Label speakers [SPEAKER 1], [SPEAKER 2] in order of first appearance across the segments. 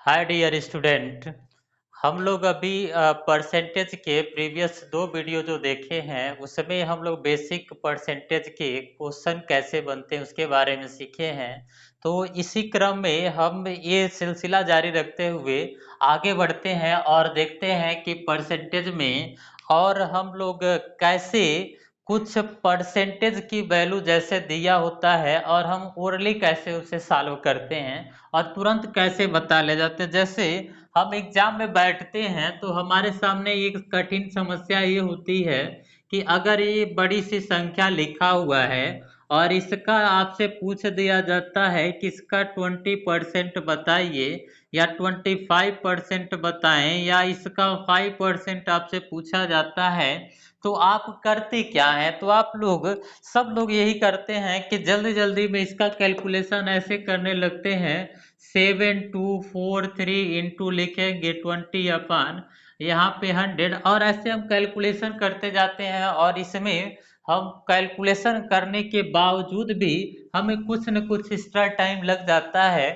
[SPEAKER 1] Hi dear student. हम लोग अभी परसेंटेज के प्रीवियस दो वीडियो जो देखे हैं उसमें हम लोग बेसिक परसेंटेज के क्वेश्चन कैसे बनते हैं उसके बारे में सीखे हैं। तो इसी क्रम में हम ये सिलसिला जारी रखते हुए आगे बढ़ते हैं और देखते हैं कि परसेंटेज में और हम लोग कैसे कुछ परसेंटेज की वैल्यू जैसे दिया होता है और हम ओरली कैसे उसे सॉल्व करते हैं और तुरंत कैसे बता ले जाते हैं। जैसे हम एग्जाम में बैठते हैं तो हमारे सामने एक कठिन समस्या ये होती है कि अगर ये बड़ी सी संख्या लिखा हुआ है और इसका आपसे पूछ दिया जाता है कि इसका 20% बताइए या 25% बताएं या इसका 5% आपसे पूछा जाता है, तो आप करते क्या हैं? तो आप लोग सब लोग यही करते हैं कि जल्दी जल्दी में इसका कैलकुलेशन ऐसे करने लगते हैं। 7243 इंटू लिखेंगे 20 अपन यहाँ पे 100 और ऐसे हम कैलकुलेशन करते जाते हैं और इसमें हम कैलकुलेशन करने के बावजूद भी हमें कुछ न कुछ एक्स्ट्रा टाइम लग जाता है।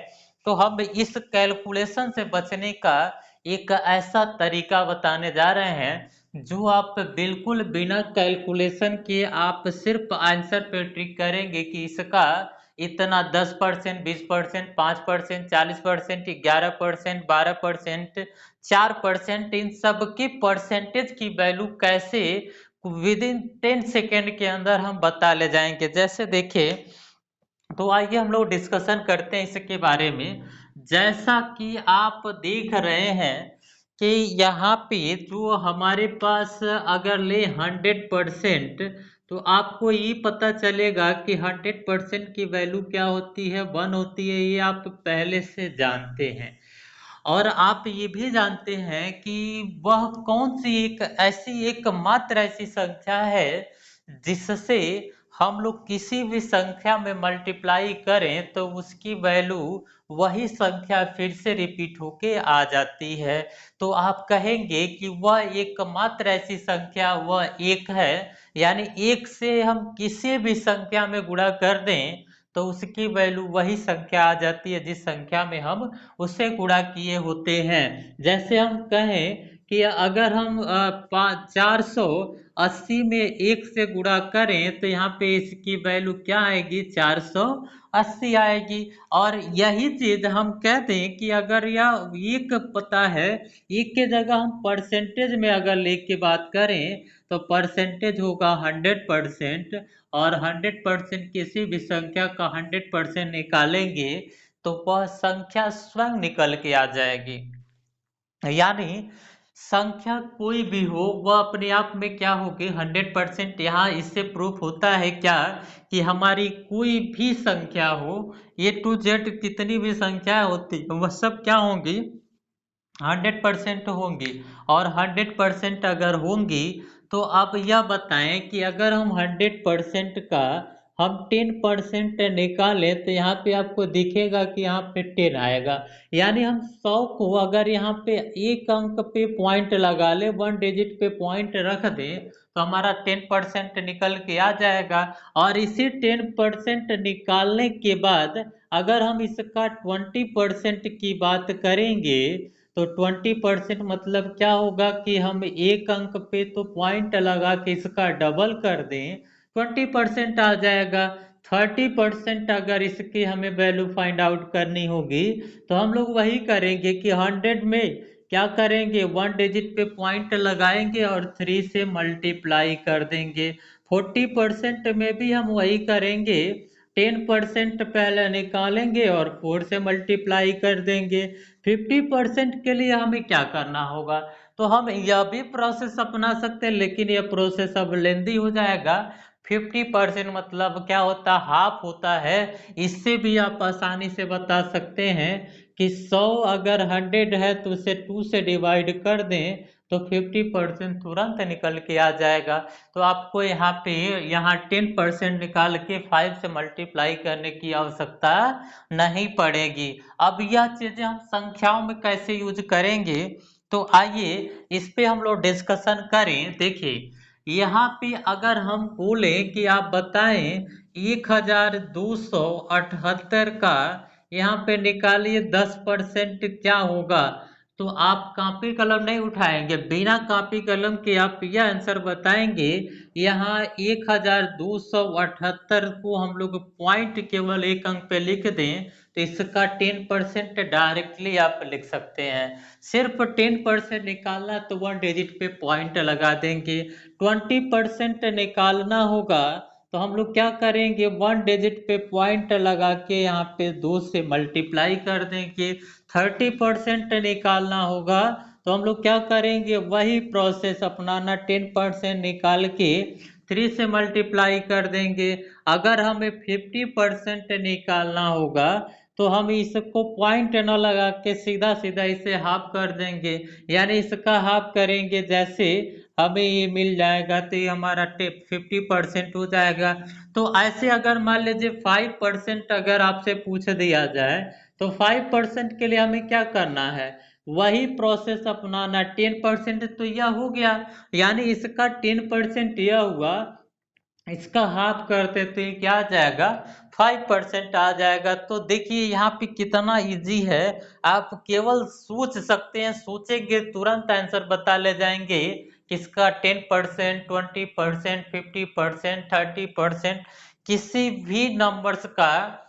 [SPEAKER 1] तो हम इस कैलकुलेशन से बचने का एक ऐसा तरीका बताने जा रहे हैं जो आप बिल्कुल बिना कैलकुलेशन के आप सिर्फ आंसर पे ट्रिक करेंगे कि इसका इतना 10%, 20%, 5%, 40%, 11%, 12%, 4%, इन सब की परसेंटेज की वैल्यू कैसे विद इन 10 सेकेंड के अंदर हम बता ले जाएंगे। जैसे देखिए, तो आइए हम लोग डिस्कशन करते हैं इसके बारे में। जैसा कि आप देख रहे हैं कि यहाँ पे जो हमारे पास अगर ले 100%, तो आपको ये पता चलेगा कि 100% की वैल्यू क्या होती है, 1 होती है, ये आप पहले से जानते हैं। और आप ये भी जानते हैं कि वह कौन सी एक मात्र ऐसी संख्या है जिससे हम लोग किसी भी संख्या में मल्टीप्लाई करें तो उसकी वैल्यू वही संख्या फिर से रिपीट होके आ जाती है। तो आप कहेंगे कि वह एकमात्र ऐसी संख्या वह एक है, यानी एक से हम किसी भी संख्या में गुणा कर दें तो उसकी वैल्यू वही संख्या आ जाती है जिस संख्या में हम उससे गुणा किए होते हैं। जैसे हम कहें कि अगर हम 480 में एक से गुणा करें तो यहाँ पे इसकी वैल्यू क्या आएगी, 480 आएगी। और यही चीज हम कह दें कि अगर यह एक पता है, एक के जगह हम परसेंटेज में अगर लेके बात करें तो परसेंटेज होगा 100%। और 100% किसी भी संख्या का 100% निकालेंगे तो वह संख्या स्वयं निकल के आ जाएगी। यानी संख्या कोई भी हो वह अपने आप में क्या होगी, 100%। यहाँ इससे प्रूफ होता है क्या कि हमारी कोई भी संख्या हो, A to Z कितनी भी संख्या होती वह सब क्या होंगी, 100% होंगी। और 100% अगर होंगी तो आप यह बताएं कि अगर हम 100% का हम 10% निकालें तो यहाँ पे आपको दिखेगा कि यहाँ पे 10 आएगा। यानी हम 100 को अगर यहाँ पे एक अंक पे पॉइंट लगा ले, 1 डिजिट पे पॉइंट रख दें तो हमारा 10% निकल के आ जाएगा। और इसी 10% निकालने के बाद अगर हम इसका 20% की बात करेंगे तो 20% मतलब क्या होगा कि हम एक अंक पे तो पॉइंट लगा के इसका डबल कर दें, 20% आ जाएगा। 30% अगर इसकी हमें वैल्यू फाइंड आउट करनी होगी तो हम लोग वही करेंगे कि 100 में क्या करेंगे, 1 डिजिट पे पॉइंट लगाएंगे और 3 से मल्टीप्लाई कर देंगे। 40% में भी हम वही करेंगे, 10% पहले निकालेंगे और 4 से मल्टीप्लाई कर देंगे। 50% के लिए हमें क्या करना होगा, तो हम यह भी प्रोसेस अपना सकते हैं लेकिन यह प्रोसेस अब लेंदी हो जाएगा। 50% मतलब क्या होता है, हाफ होता है। इससे भी आप आसानी से बता सकते हैं कि 100 अगर 100 है तो उसे 2 से डिवाइड कर दें तो 50% तुरंत निकल के आ जाएगा। तो आपको यहाँ पे 10% निकाल के 5 से मल्टीप्लाई करने की आवश्यकता नहीं पड़ेगी। अब यह चीजें हम संख्याओं में कैसे यूज करेंगे, तो आइए इस पे हम लोग डिस्कशन करें। देखिए, यहाँ पे अगर हम बोले कि आप बताएं 1278 का यहाँ पे निकालिए 10% क्या होगा। तो आप कॉपी कलम नहीं उठाएंगे, बिना कॉपी कलम के आप यह आंसर बताएंगे। यहाँ 1278 को हम लोग पॉइंट केवल एक अंक पे लिख दें तो इसका 10% डायरेक्टली आप लिख सकते हैं। सिर्फ 10% निकालना तो 1 डिजिट पे पॉइंट लगा देंगे। 20% निकालना होगा तो हम लोग क्या करेंगे, 1 डिजिट पे पॉइंट लगा के यहाँ पे 2 से मल्टीप्लाई कर देंगे। 30% निकालना होगा तो हम लोग क्या करेंगे, वही प्रोसेस अपनाना, 10% निकाल के 3 से मल्टीप्लाई कर देंगे। अगर हमें 50% निकालना होगा तो हम इसको पॉइंट न लगा के सीधा सीधा इसे हाफ कर देंगे, यानी इसका हाफ करेंगे, जैसे हमें ये मिल जाएगा तो ये हमारा 50% हो जाएगा। तो ऐसे अगर मान लीजिए 5% अगर आपसे पूछ दिया जाए तो 5% के लिए हमें क्या करना है, वही प्रोसेस अपनाना। 10% तो यह हो गया, यानी इसका 10% यह हुआ, इसका हाफ करते तो ये क्या आ जाएगा, 5% आ जाएगा। तो देखिए यहाँ पे कितना इजी है, आप केवल सोच सकते हैं, सोचेंगे तुरंत आंसर बता ले जाएंगे। किसका 10%, 20%, 50%, 30%, किसी भी नंबर्स का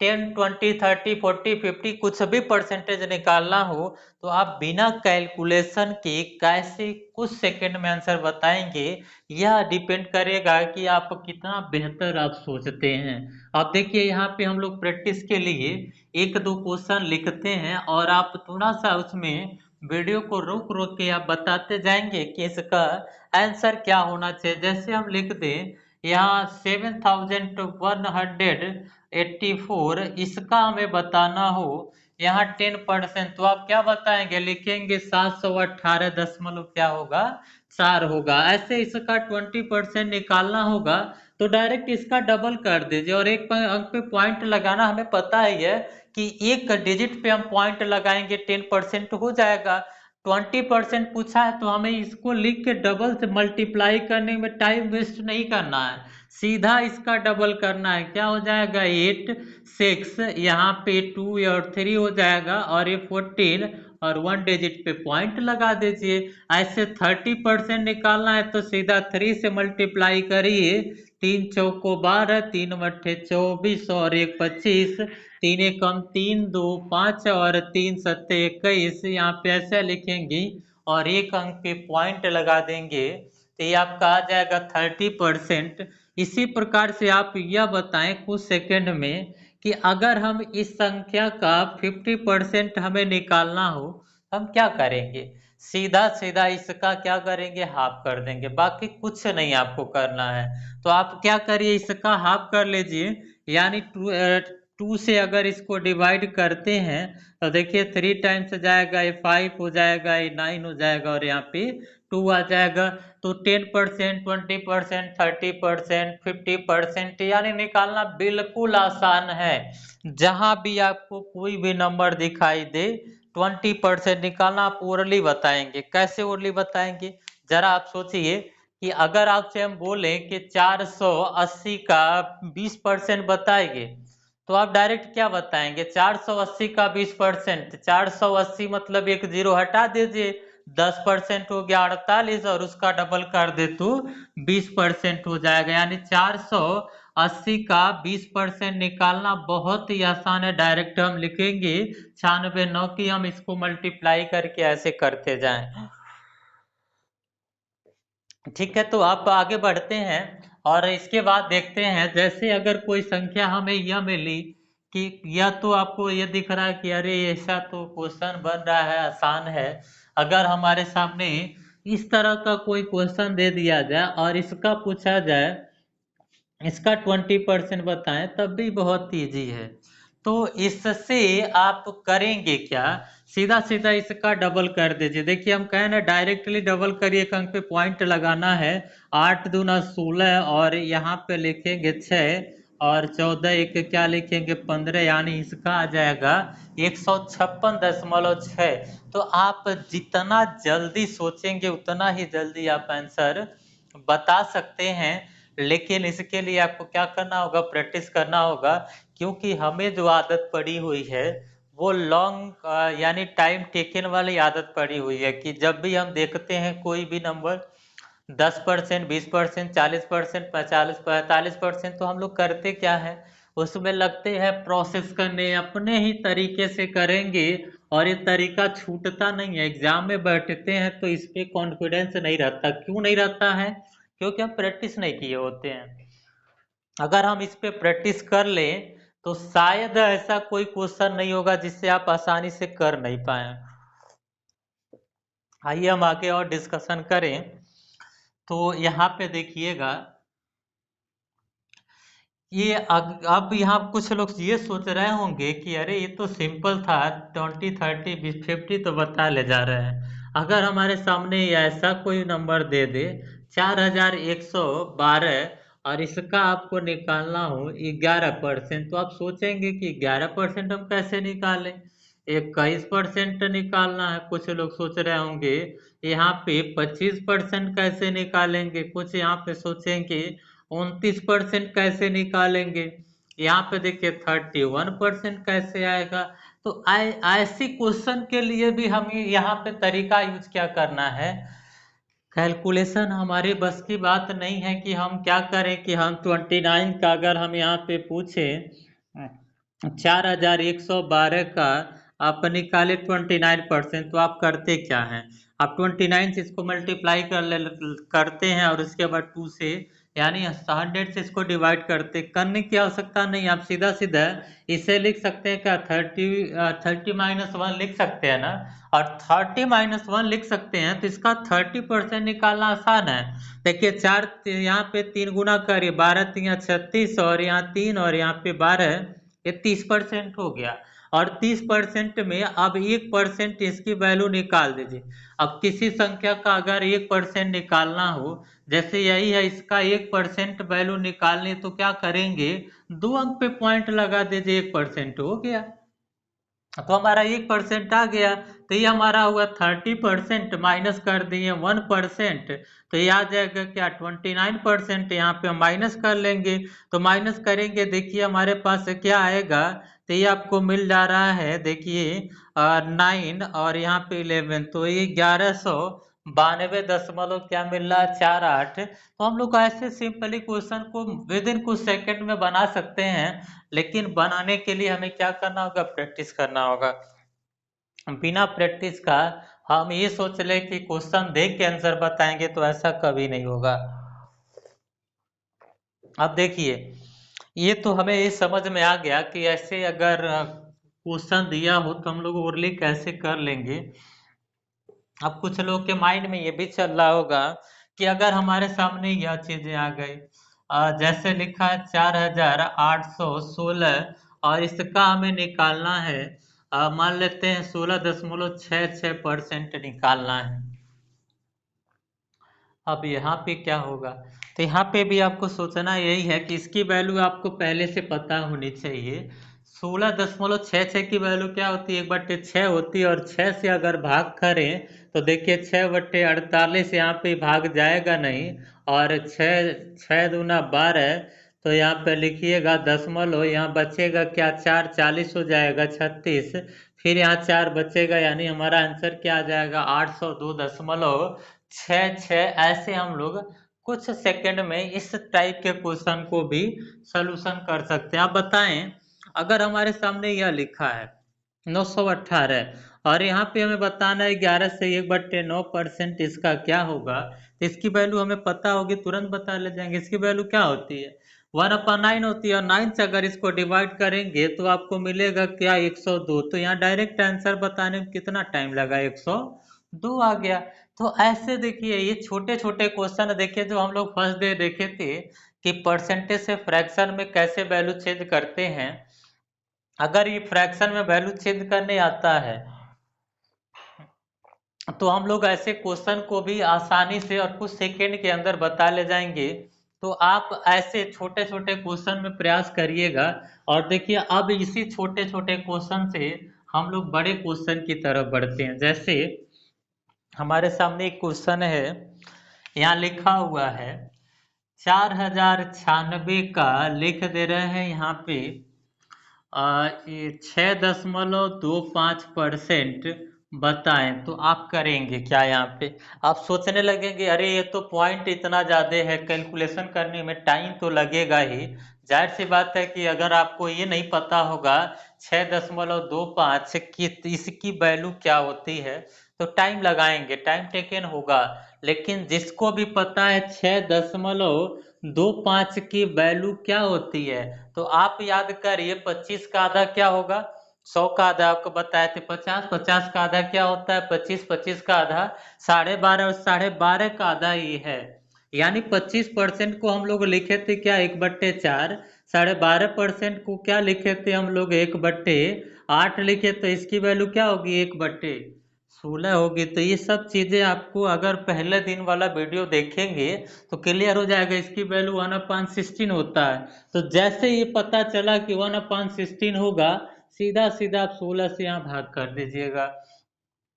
[SPEAKER 1] 10, 20, 30, 40, 50 कुछ भी परसेंटेज निकालना हो तो आप बिना कैलकुलेशन के कैसे कुछ सेकंड में आंसर बताएंगे, यह डिपेंड करेगा कि आप कितना बेहतर आप सोचते हैं। आप देखिए यहाँ पे हम लोग प्रैक्टिस के लिए एक दो क्वेश्चन लिखते हैं और आप थोड़ा सा उसमें वीडियो को रोक रोक के आप बताते जाएंगे कि इसका आंसर क्या होना चाहिए। जैसे हम लिख दें यहाँ 7184, इसका हमें बताना हो यहाँ 10%, तो आप क्या बताएंगे, लिखेंगे 718 क्या होगा, 4 होगा। ऐसे इसका 20% निकालना होगा तो डायरेक्ट इसका डबल कर दीजिए और एक अंक पे पॉइंट लगाना हमें पता ही है कि एक डिजिट पे हम पॉइंट लगाएंगे 10% हो जाएगा। 20% पूछा है तो हमें इसको लिख के डबल से मल्टीप्लाई करने में टाइम वेस्ट नहीं करना है, सीधा इसका डबल करना है। क्या हो जाएगा, 8, 6, यहाँ पे 2 और 3 हो जाएगा और ये 14 और 1 डिजिट पे पॉइंट लगा दीजिए। ऐसे 30% निकालना है तो सीधा 3 से मल्टीप्लाई करिए, 3 चौको 12, 3 मट्ठे 24 और 1 25, 3 एकम 3, 2 5 और 3 सत्ते 21, यहाँ पे ऐसे लिखेंगे और एक अंक पे पॉइंट लगा देंगे तो ये आपका आ जाएगा 30%। इसी प्रकार से आप यह बताएं कुछ सेकंड में कि अगर हम इस संख्या का 50% हमें निकालना हो हम क्या करेंगे, सीधा सीधा इसका क्या करेंगे, हाफ कर देंगे, बाकी कुछ नहीं आपको करना है। तो आप क्या करिए, इसका हाफ कर लीजिए, यानी 2 से अगर इसको डिवाइड करते हैं तो देखिए 3 टाइम्स जाएगा, ये 5 हो जाएगा, ये 9 हो जाएगा और यहाँ पे 2 आ जाएगा। तो 10%, 20%, 30%, 50%, यानी निकालना बिल्कुल आसान है। जहां भी आपको कोई भी नंबर दिखाई दे 20% निकालना, आप ओरली बताएंगे। कैसे ओरली बताएंगे, जरा आप सोचिए कि अगर आपसे हम बोले कि 480 का 20% बताएंगे तो आप डायरेक्ट क्या बताएंगे, 480 का 20%, 480 मतलब एक जीरो हटा दीजिए, 10% हो गया 48 और उसका डबल कर दे तो 20% हो जाएगा। यानी 480 का 20% निकालना बहुत ही आसान है, डायरेक्ट हम लिखेंगे 96 की, हम इसको मल्टीप्लाई करके ऐसे करते जाएं। ठीक है, तो आप आगे बढ़ते हैं और इसके बाद देखते हैं, जैसे अगर कोई संख्या हमें यह मिली कि या तो आपको ये दिख रहा है कि अरे ऐसा तो क्वेश्चन बन रहा है, आसान है। अगर हमारे सामने इस तरह का कोई क्वेश्चन दे दिया जाए और इसका पूछा जाए इसका 20% बताएं तब भी बहुत इजी है। तो इससे आप करेंगे क्या, सीधा सीधा इसका डबल कर दीजिए। देखिए हम कहें ना डायरेक्टली डबल करिए, एक अंक पे पॉइंट लगाना है, 8 दूना 16 और यहाँ पे लिखेंगे 6 और 14 एक क्या लिखेंगे 15, यानी इसका आ जाएगा 156.6। तो आप जितना जल्दी सोचेंगे उतना ही जल्दी आप आंसर बता सकते हैं। लेकिन इसके लिए आपको क्या करना होगा, प्रैक्टिस करना होगा, क्योंकि हमें जो आदत पड़ी हुई है वो लॉन्ग यानी टाइम टेकन वाली आदत पड़ी हुई है कि जब भी हम देखते हैं कोई भी नंबर 10%, 20%, 40%, 45% तो हम लोग करते क्या है, उसमें लगते हैं प्रोसेस करने, अपने ही तरीके से करेंगे और ये तरीका छूटता नहीं है। एग्जाम में बैठते हैं तो इस पे कॉन्फिडेंस नहीं रहता। क्यों नहीं रहता है? क्योंकि हम प्रैक्टिस नहीं किए होते हैं। अगर हम इस पे प्रैक्टिस कर लें तो शायद ऐसा कोई क्वेश्चन नहीं होगा जिससे आप आसानी से कर नहीं पाए। आइए हम आगे और डिस्कशन करें। तो यहाँ पे देखिएगा, ये अब यहाँ कुछ लोग ये सोच रहे होंगे कि अरे ये तो सिंपल था, 20, 30, 50 तो बता ले जा रहे हैं। अगर हमारे सामने ये ऐसा कोई नंबर दे दे 4112 और इसका आपको निकालना हो 11%, तो आप सोचेंगे कि 11% हम कैसे निकालें, 21% निकालना है। कुछ लोग सोच रहे होंगे यहाँ पे 25% कैसे निकालेंगे, कुछ यहाँ पे सोचेंगे 29% कैसे निकालेंगे, यहाँ पे देखिए 31% कैसे आएगा। तो ऐसी क्वेश्चन के लिए भी हमें यहाँ पे तरीका यूज क्या करना है, कैलकुलेशन हमारे बस की बात नहीं है कि हम क्या करें कि हम 29 का अगर हम यहाँ पे पूछे 4112 का आप निकाले 29%, तो आप करते क्या हैं, आप 29 से इसको मल्टीप्लाई करते हैं और उसके बाद 2 से यानी 100 से इसको डिवाइड करने की आवश्यकता नहीं। आप सीधा सीधा इसे लिख सकते हैं क्या, 30 -1 लिख सकते हैं ना, और 30 -1 लिख सकते हैं तो इसका 30% निकालना आसान है। देखिए चार यहाँ पे 3 गुना करिए, 12 × 36 और यहाँ 3 और यहाँ पे 12, ये 30% हो गया। और 30% में अब 1% इसकी वैल्यू निकाल दीजिए। अब किसी संख्या का अगर 1% निकालना हो, जैसे यही है इसका 1% वैल्यू निकालने, तो क्या करेंगे, 2 अंक पे पॉइंट लगा दीजिए, 1% हो गया। तो हमारा 1% आ गया, तो ये हमारा हुआ 30%, माइनस कर दिए 1%, तो ये आ जाएगा क्या 29%। यहाँ पे हम माइनस कर लेंगे, तो माइनस करेंगे देखिए हमारे पास क्या आएगा, तो ये आपको मिल जा रहा है देखिए 9 और यहाँ पे 11, तो ये 1192 क्या मिल रहा है 48। तो हम लोग ऐसे सिंपली क्वेश्चन को विद इन कुछ सेकंड में बना सकते हैं, लेकिन बनाने के लिए हमें क्या करना होगा, प्रैक्टिस करना होगा। बिना प्रैक्टिस का हम ये सोच ले कि क्वेश्चन देख के आंसर बताएंगे, तो ऐसा कभी नहीं होगा। अब देखिए, ये तो हमें ये समझ में आ गया कि ऐसे अगर क्वेश्चन दिया हो तो हम लोग ओरली कैसे कर लेंगे। अब कुछ लोग के माइंड में ये भी चल रहा होगा कि अगर हमारे सामने यह चीजें आ गई, जैसे लिखा है 4816 और इसका हमें निकालना है, मान लेते हैं 16.66% निकालना है। अब यहाँ पे क्या होगा, तो यहाँ पे भी आपको सोचना यही है कि इसकी वैल्यू आपको पहले से पता होनी चाहिए। 16.66 की वैल्यू क्या होती है, 1/6 होती है, और 6 से अगर भाग करें तो देखिए 6/48 यहाँ पे भाग जाएगा नहीं, और 6×6 = 12, तो यहाँ पे लिखिएगा दशमलव, यहाँ बचेगा क्या 4, 40 हो जाएगा 36, फिर यहाँ 4 बचेगा, यानी हमारा आंसर क्या आ जाएगा 802.66। ऐसे हम लोग कुछ सेकंड में इस टाइप के क्वेश्चन को भी सॉल्यूशन कर सकते हैं। आप बताएं, अगर हमारे सामने यह लिखा है 918 और यहाँ पे हमें बताना है 11 से 1/9% इसका क्या होगा, तो इसकी वैल्यू हमें पता होगी, तुरंत बता ले जाएंगे। इसकी वैल्यू क्या होती है, 1/9 होती है, और 9 से अगर इसको डिवाइड करेंगे तो आपको मिलेगा क्या 102। तो यहाँ डायरेक्ट आंसर बताने में कितना टाइम लगा, 102 आ गया। तो ऐसे देखिए ये छोटे छोटे क्वेश्चन देखिए जो हम लोग फर्स्ट डे देखे थे कि परसेंटेज से फ्रैक्शन में कैसे वैल्यू चेंज करते हैं। अगर ये फ्रैक्शन में वैल्यू चेंज करने आता है तो हम लोग ऐसे क्वेश्चन को भी आसानी से और कुछ सेकंड के अंदर बता ले जाएंगे। तो आप ऐसे छोटे छोटे क्वेश्चन में प्रयास करिएगा, और देखिए अब इसी छोटे छोटे क्वेश्चन से हम लोग बड़े क्वेश्चन की तरफ बढ़ते हैं। जैसे हमारे सामने एक क्वेश्चन है, यहाँ लिखा हुआ है 4096 का लिख दे रहे हैं यहाँ पे ये 6.25% बताएं तो आप करेंगे क्या यहाँ पे? आप सोचने लगेंगे अरे ये तो पॉइंट इतना ज़्यादा है, कैलकुलेशन करने में टाइम तो लगेगा ही। जाहिर सी बात है कि अगर आपको ये नहीं पता होगा 6.25 की इसकी वैल्यू क्या होती है तो टाइम लगाएंगे, टाइम टेकन होगा। लेकिन जिसको भी पता है 6.25 की वैल्यू क्या होती है तो आप याद करिए 25 का आधा क्या होगा, 100 का आधा आपको बताए थे 50, 50 का आधा क्या होता है 25, 25 का आधा 12.5 और 12.5 का आधा ही है। यानी 25% को हम लोग लिखे थे क्या 1/4, 12.5% को क्या लिखे थे हम लोग 1/8 लिखे, तो इसकी वैल्यू क्या होगी 1/16 होगी। तो ये सब चीजें आपको अगर पहले दिन वाला वीडियो देखेंगे तो क्लियर हो जाएगा। इसकी वैल्यू 1/16 होता है। तो जैसे ये पता चला कि 1/16 होगा, सीधा सीधा आप 16 से यहाँ भाग कर दीजिएगा।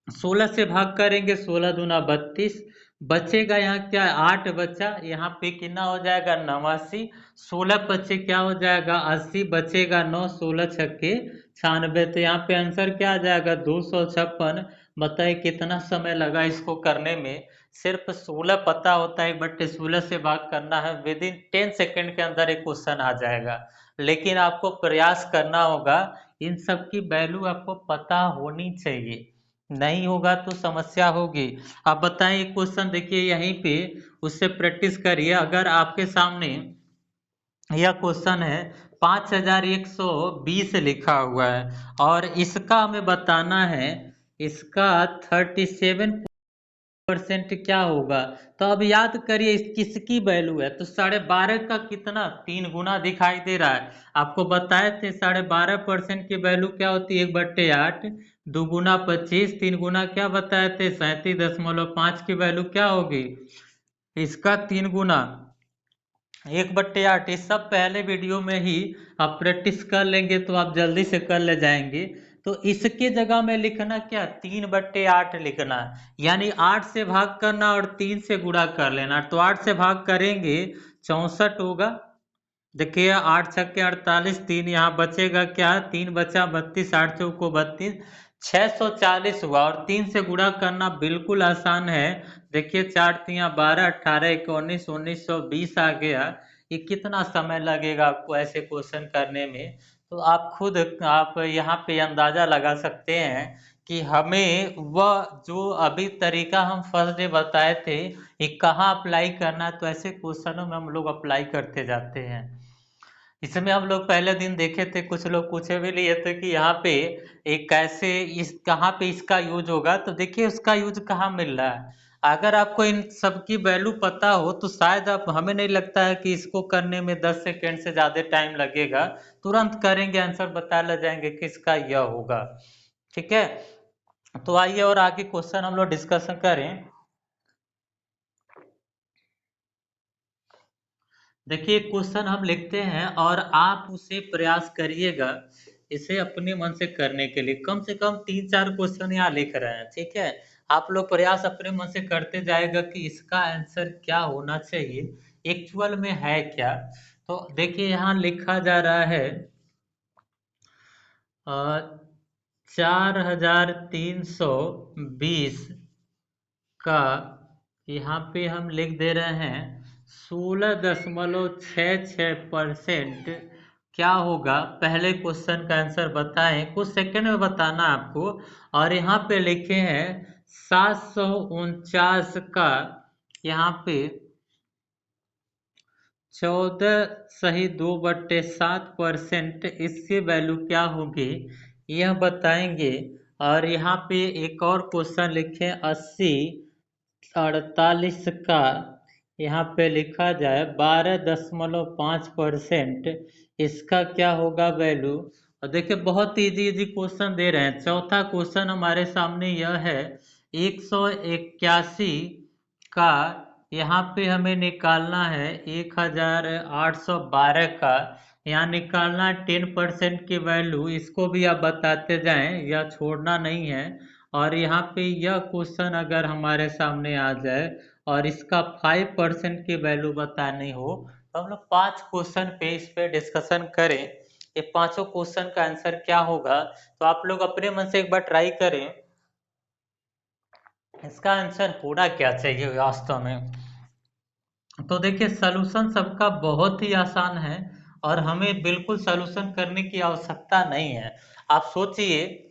[SPEAKER 1] 16 से भाग करेंगे, 16 दूना 32, बचेगा यहाँ क्या 8 बचा, यहाँ पे कितना हो जाएगा 89, 16 पच्चे क्या हो जाएगा 80, बचेगा 9, 16 छक्के 96, तो यहाँ पे आंसर क्या आ जाएगा 256। बताइए कितना समय लगा इसको करने में। सिर्फ 16 पता होता है, 1/16 से भाग करना है, विद इन 10 सेकेंड के अंदर एक क्वेश्चन आ जाएगा। लेकिन आपको प्रयास करना होगा, इन सब की वैल्यू आपको पता होनी चाहिए, नहीं होगा तो समस्या होगी। आप बताएं क्वेश्चन देखिए यहीं पे, उससे प्रैक्टिस करिए। अगर आपके सामने यह क्वेश्चन है 5120 लिखा हुआ है और इसका हमें बताना है, इसका 37% क्या होगा, तो अब याद करिए इस किसकी वैल्यू है, तो 12.5 का कितना 3 गुना दिखाई दे रहा है। आपको बताए थे 12.5% की वैल्यू क्या होती है 1/8, 2 गुना 25, 3 गुना क्या बताए थे 37.5 की वैल्यू क्या होगी इसका 3 गुना 1/8। इस सब पहले वीडियो में ही आप प्रैक्टिस कर लेंगे तो आप जल्दी से कर ले जाएंगे। तो इसके जगह में लिखना क्या 3/8 लिखना, यानी 8 से भाग करना और 3 से गुणा कर लेना। तो 8 से भाग करेंगे 64 होगा, देखिए 8 छक्के 48, 3 यहाँ बचेगा क्या 3 बचा 32, 8 चौको 32, 640 हुआ। और 3 से गुणा करना बिल्कुल आसान है, देखिए 4 तिया 12, 18 1 19, 1920 आ गया। ये कितना समय लगेगा आपको ऐसे क्वेश्चन करने में, तो आप खुद आप यहाँ पे अंदाजा लगा सकते हैं कि हमें वह जो अभी तरीका हम फर्स्ट डे बताए थे ये कहाँ अप्लाई करना है। तो ऐसे क्वेश्चनों में हम लोग अप्लाई करते जाते हैं। इसमें हम लोग पहले दिन देखे थे, कुछ लोग पूछे भी लिए थे कि यहाँ पे एक कैसे इस कहाँ पे इसका यूज होगा, तो देखिए उसका यूज कहाँ मिल रहा है। अगर आपको इन सब की वैल्यू पता हो तो शायद आप, हमें नहीं लगता है कि इसको करने में 10 सेकेंड से ज़्यादा टाइम लगेगा, तुरंत करेंगे आंसर बता ले जाएंगे कि इसका यह होगा। ठीक है, तो आइए और आगे क्वेश्चन हम लोग डिस्कशन करें। देखिए क्वेश्चन हम लिखते हैं और आप उसे प्रयास करिएगा इसे अपने मन से करने के लिए। कम से कम 3-4 क्वेश्चन यहाँ लिख रहे हैं, ठीक है। आप लोग प्रयास अपने मन से करते जाएगा कि इसका आंसर क्या होना चाहिए, एक्चुअल में है क्या। तो देखिए यहाँ लिखा जा रहा है 4320 का, यहाँ पे हम लिख दे रहे हैं 16.66% क्या होगा। पहले क्वेश्चन का आंसर बताएं, कुछ सेकंड में बताना आपको। और यहाँ पे लिखे हैं 749 का, यहाँ पे 14.2/7%, इसकी वैल्यू क्या होगी यह बताएंगे। और यहाँ पे एक और क्वेश्चन लिखे 80/48 का, यहाँ पे लिखा जाए 12.5%, इसका क्या होगा वैल्यू। और देखिए बहुत इजी इजी क्वेश्चन दे रहे हैं। चौथा क्वेश्चन हमारे सामने यह है 181 का, यहाँ पे हमें निकालना है 1812 का, यहाँ निकालना 10% की वैल्यू, इसको भी आप बताते जाएं, यह छोड़ना नहीं है। और यहाँ पे यह क्वेश्चन अगर हमारे सामने आ जाए और इसका 5% की वैल्यू बतानी हो, तो हम लोग 5 क्वेश्चन पे इस पे डिस्कशन करें। ये पांचों क्वेश्चन का आंसर क्या होगा। तो आप लोग अपने मन से एक बार ट्राई करें, इसका आंसर होना क्या चाहिए वास्तव में। तो देखिए सॉल्यूशन सबका बहुत ही आसान है और हमें बिल्कुल सॉल्यूशन करने की आवश्यकता नहीं है। आप सोचिए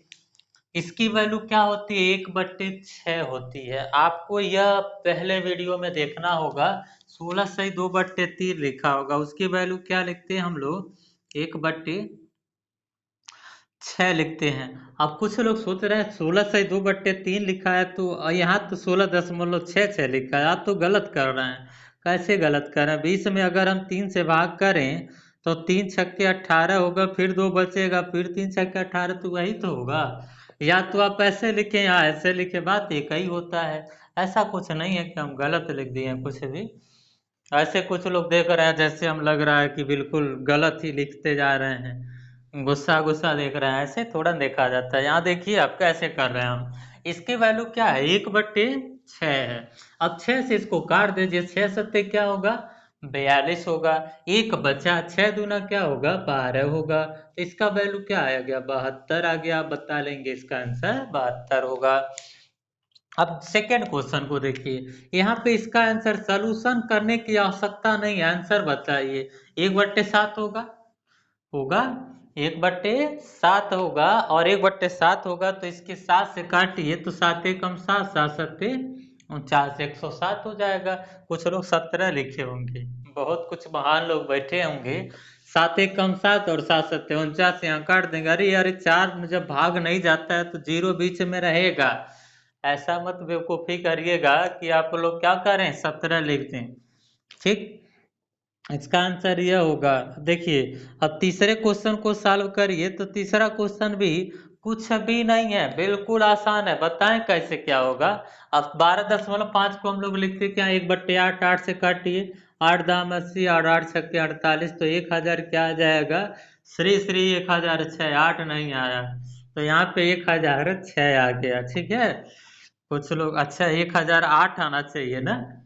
[SPEAKER 1] इसकी वैल्यू क्या होती है, 1/6 होती है। आपको यह पहले वीडियो में देखना होगा, 16 सही 2/3 लिखा होगा, उसकी वैल्यू क्या लिखते हैं हम लोग, 1/6 लिखते हैं। अब कुछ लोग सोच रहे हैं 16 सही 2/3 लिखा है तो यहाँ तो 16.66 लिखा है, आप तो गलत कर रहे हैं। कैसे गलत कर रहे हैं, 20 में अगर हम 3 से भाग करें तो 3 छक्के 18 होगा, फिर 2 बचेगा, फिर 3 छक्के 18, तो वही तो होगा। या तो आप ऐसे लिखें या ऐसे लिखे, बात एक ही होता है। ऐसा कुछ नहीं है कि हम गलत लिख दिए हैं कुछ भी। ऐसे कुछ लोग देख रहे हैं जैसे हम लग रहा है कि बिल्कुल गलत ही लिखते जा रहे हैं, गुस्सा गुस्सा देख रहे हैं, ऐसे थोड़ा देखा जाता है। यहाँ देखिए आप कैसे कर रहे हैं हम, इसकी वैल्यू क्या है, 1/6 है। अब 6 से इसको काट दीजिए, 6 सत्ते क्या होगा, 42 होगा। एक बचा, 6 दूना क्या होगा, 12 होगा। तो इसका वैल्यू क्या आ गया, 72 आ गया। आप बता लेंगे इसका आंसर 72 होगा। अब सेकेंड क्वेश्चन को देखिए, यहाँ पे इसका आंसर सॉल्यूशन करने की आवश्यकता नहीं है, आंसर बताइए। 1/7 होगा, होगा 1/7 होगा, और 1/7 होगा तो इसके 7 से काटिए तो 7 एकम 7, 7 सत्ते 49, 107 हो जाएगा। कुछ लोग 17 लिखे होंगे, बहुत कुछ महान लोग बैठे होंगे। 7 एकम 7 और 7 सत्ते 49, यहाँ काट देंगे। अरे यार 4 में जब भाग नहीं जाता है तो 0 बीच में रहेगा। ऐसा मत बेवकूफ़ी करिएगा कि आप लोग क्या करें 17 लिख दें, ठीक। इसका आंसर यह होगा। देखिए अब तीसरे क्वेश्चन को सॉल्व करिए तो तीसरा क्वेश्चन भी कुछ भी नहीं है, बिल्कुल आसान है। बताएं कैसे क्या होगा। अब 12.5 को हम लोग लिखते क्या, 1/8, 8 से काटिए, 8 दाम 80 और 8 छक्के 48, तो 1000 क्या आ जाएगा, श्री श्री 1006, 8 नहीं आया तो यहाँ पे 1006 आ गया, ठीक है। कुछ लोग, अच्छा 1008 आना चाहिए ना।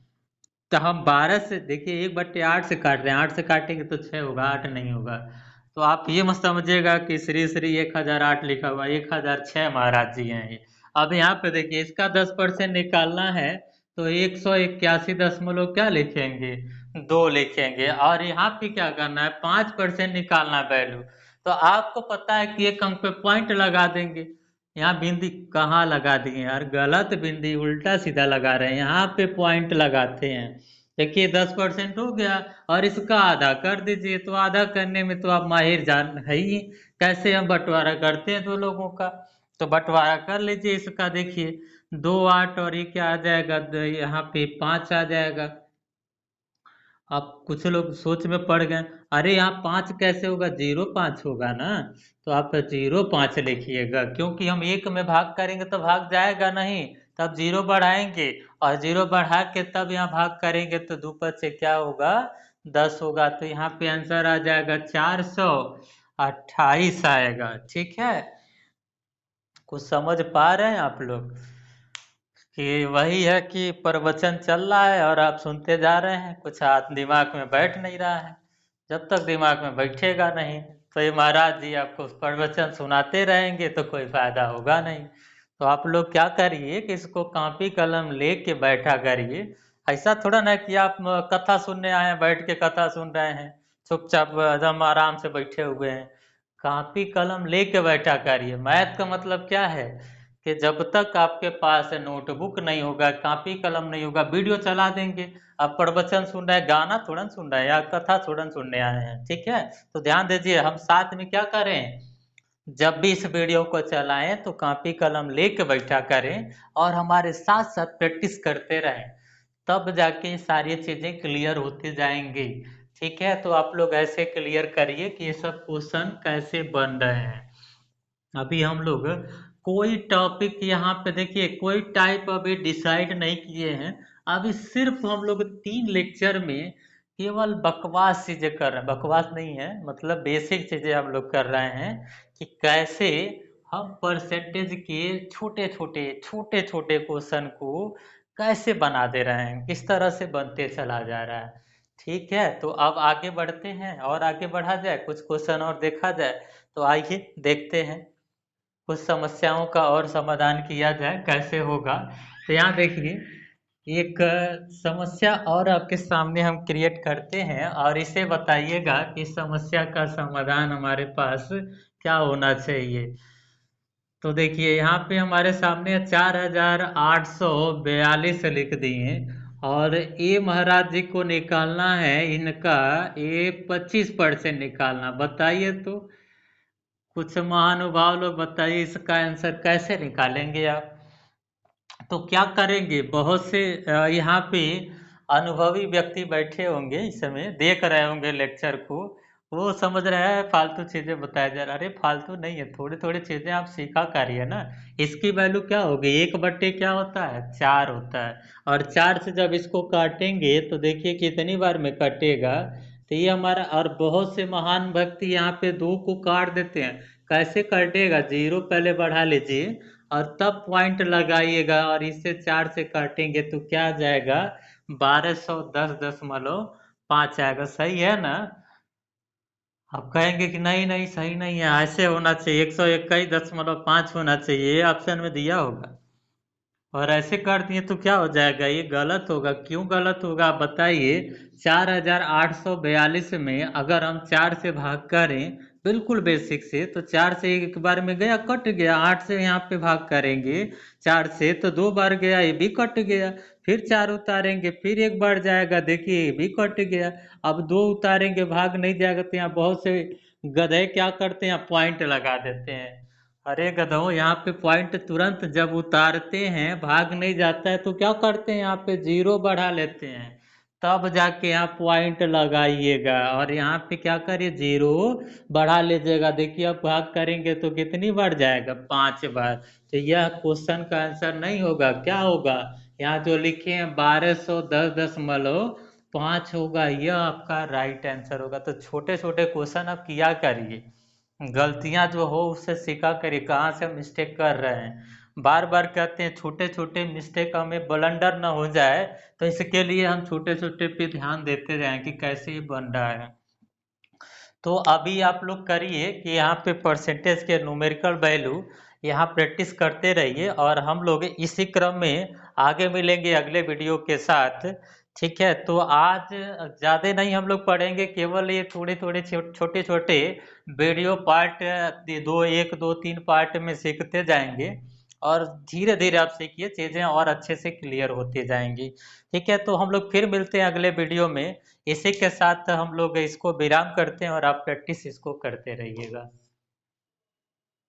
[SPEAKER 1] तो हम 12 से देखिए, 1/8 से काट रहे हैं, 8 से काटेंगे तो 6 होगा, 8 नहीं होगा। तो आप ये मत समझिएगा कि श्री श्री 1008 लिखा हुआ, 1006 महाराज जी हैं ये। अब यहाँ पे देखिए इसका 10% निकालना है तो 181 क्या लिखेंगे, 2 लिखेंगे। और यहाँ पे क्या करना है, 5% निकालना वैल्यू। तो आपको पता है कि एक अंक पे पॉइंट लगा देंगे। यहाँ बिंदी कहाँ लगा दिए यार, गलत बिंदी, उल्टा सीधा लगा रहे हैं, यहाँ पे पॉइंट लगाते हैं। देखिए 10% हो गया और इसका आधा कर दीजिए, तो आधा करने में तो आप माहिर जान है ही, कैसे हम बंटवारा करते हैं दो लोगों का। तो बंटवारा कर लीजिए इसका, देखिए 2 8 और ये क्या आ जाएगा, यहाँ पे 5 आ जाएगा। अब कुछ लोग सोच में पड़ गए, अरे यहाँ 5 कैसे होगा, 0 5 होगा ना। तो आप 0 5 लिखिएगा, क्योंकि हम 1 में भाग करेंगे तो भाग जाएगा नहीं, तब 0 बढ़ाएंगे और 0 बढ़ा के तब यहाँ भाग करेंगे तो 2 से क्या होगा, 10 होगा। तो यहाँ पे आंसर आ जाएगा 428 आएगा, ठीक है। कुछ समझ पा रहे हैं आप लोग कि वही है कि प्रवचन चल रहा है और आप सुनते जा रहे हैं, कुछ हाथ दिमाग में बैठ नहीं रहा है। जब तक दिमाग में बैठेगा नहीं तो ये महाराज जी आपको प्रवचन सुनाते रहेंगे तो कोई फायदा होगा नहीं। तो आप लोग क्या करिए कि इसको कॉपी कलम ले के बैठा करिए। ऐसा थोड़ा ना कि आप कथा सुनने आए हैं, बैठ के कथा सुन रहे हैं, चुपचाप एकदम आराम से बैठे हुए हैं। कॉपी कलम ले के बैठा करिए। मैथ का मतलब क्या है कि जब तक आपके पास नोटबुक नहीं होगा, कॉपी कलम नहीं होगा, वीडियो चला देंगे। आप प्रवचन सुन रहे हैं, गाना थोड़ा सुन रहे हैं या कथा थोड़ा सुनने आए हैं, ठीक है। तो ध्यान दीजिए, हम साथ में क्या करें, जब भी इस वीडियो को चलाएं तो कॉपी कलम लेके बैठा करें और हमारे साथ साथ प्रैक्टिस करते रहें, तब जाके सारी चीजें क्लियर होती जाएंगी, ठीक है। तो आप लोग ऐसे क्लियर करिए कि ये सब क्वेश्चन कैसे बन रहे हैं। अभी हम लोग कोई टॉपिक यहाँ पे देखिए, कोई टाइप अभी डिसाइड नहीं किए हैं। अभी सिर्फ हम लोग 3 लेक्चर में केवल बकवास चीजें कर रहे हैं, बकवास नहीं है मतलब बेसिक चीजें हम लोग कर रहे हैं कि कैसे हम परसेंटेज के छोटे छोटे छोटे छोटे क्वेश्चन को कैसे बना दे रहे हैं, किस तरह से बनते चला जा रहा है, ठीक है, तो अब आगे बढ़ते हैं और आगे बढ़ा जाए, कुछ क्वेश्चन और देखा जाए। तो आइए देखते हैं, कुछ समस्याओं का और समाधान किया जाए कैसे होगा। तो यहाँ देखिए, एक समस्या और आपके सामने हम क्रिएट करते हैं और इसे बताइएगा कि समस्या का समाधान हमारे पास क्या होना चाहिए। तो देखिए यहाँ पे हमारे सामने 4842 लिख दिए और ए महाराज जी को निकालना है इनका, ए 25% निकालना। बताइए तो कुछ महानुभाव लोग, बताइए इसका आंसर कैसे निकालेंगे आप। तो क्या करेंगे, बहुत से यहाँ पे अनुभवी व्यक्ति बैठे होंगे, इस समय देख रहे होंगे लेक्चर को। वो समझ रहे हैं फालतू चीजें बताया जा रहा है। अरे फालतू नहीं है, थोड़ी थोड़ी चीजें आप सीखा करिए ना। इसकी वैल्यू क्या होगी, 1/, क्या होता है, 4 होता है। और 4 से जब इसको काटेंगे तो देखिए कितनी बार में कटेगा। तो ये हमारा, और बहुत से महान व्यक्ति यहाँ पे 2 को काट देते हैं। कैसे कटेगा, 0 पहले बढ़ा लीजिए और तब पॉइंट लगाइएगा और इससे 4 से काटेंगे तो क्या आ जाएगा, 1210.5 आएगा। सही है ना। आप कहेंगे कि नहीं नहीं सही नहीं है, ऐसे होना चाहिए, 121.5 होना चाहिए, ये ऑप्शन में दिया होगा। और ऐसे कर दिए तो क्या हो जाएगा, ये गलत होगा। क्यों गलत होगा आप बताइए। 4842 में अगर हम 4 से भाग करें, बिल्कुल बेसिक से, तो 4 से एक बार में गया, कट गया। 8 से यहाँ पे भाग करेंगे 4 से तो 2 बार गया, ये भी कट गया। फिर 4 उतारेंगे, फिर एक बार जाएगा, देखिए ये भी कट गया। अब 2 उतारेंगे, भाग नहीं जाएगा। तो यहाँ बहुत से गधे क्या करते हैं, पॉइंट लगा देते हैं। अरे गधों, यहाँ पे पॉइंट तुरंत जब उतारते हैं, भाग नहीं जाता है, तो क्या करते हैं, यहाँ पे 0 बढ़ा लेते हैं, तब जाके यहाँ पॉइंट लगाइएगा। और यहाँ पे क्या करिए, 0 बढ़ा लीजिएगा। देखिए अब भाग करेंगे तो कितनी बार जाएगा, 5 बार। तो यह क्वेश्चन का आंसर नहीं होगा, क्या होगा, यहाँ जो लिखे हैं 1210.5 होगा, यह आपका राइट आंसर होगा। तो छोटे छोटे क्वेश्चन आप किया करिए, गलतियां जो हो उससे सीखा करिए, कहाँ से मिस्टेक कर रहे हैं। बार बार कहते हैं छोटे छोटे मिस्टेक हमें ब्लंडर ना हो जाए, तो इसके लिए हम छोटे छोटे पे ध्यान देते रहें कि कैसे ये बन रहा है। तो अभी आप लोग करिए कि यहाँ पे परसेंटेज के न्यूमेरिकल वैल्यू यहाँ प्रैक्टिस करते रहिए और हम लोग इसी क्रम में आगे मिलेंगे अगले वीडियो के साथ। ठीक है, तो आज ज़्यादा नहीं हम लोग पढ़ेंगे, केवल ये थोड़े थोड़े छोटे छोटे वीडियो पार्ट, 1 2 3 पार्ट में सीखते जाएंगे और धीरे धीरे आप सीखिए, चीज़ें और अच्छे से क्लियर होती जाएंगी। ठीक है, तो हम लोग फिर मिलते हैं अगले वीडियो में। इसी के साथ हम लोग इसको विराम करते हैं और आप प्रैक्टिस इसको करते रहिएगा।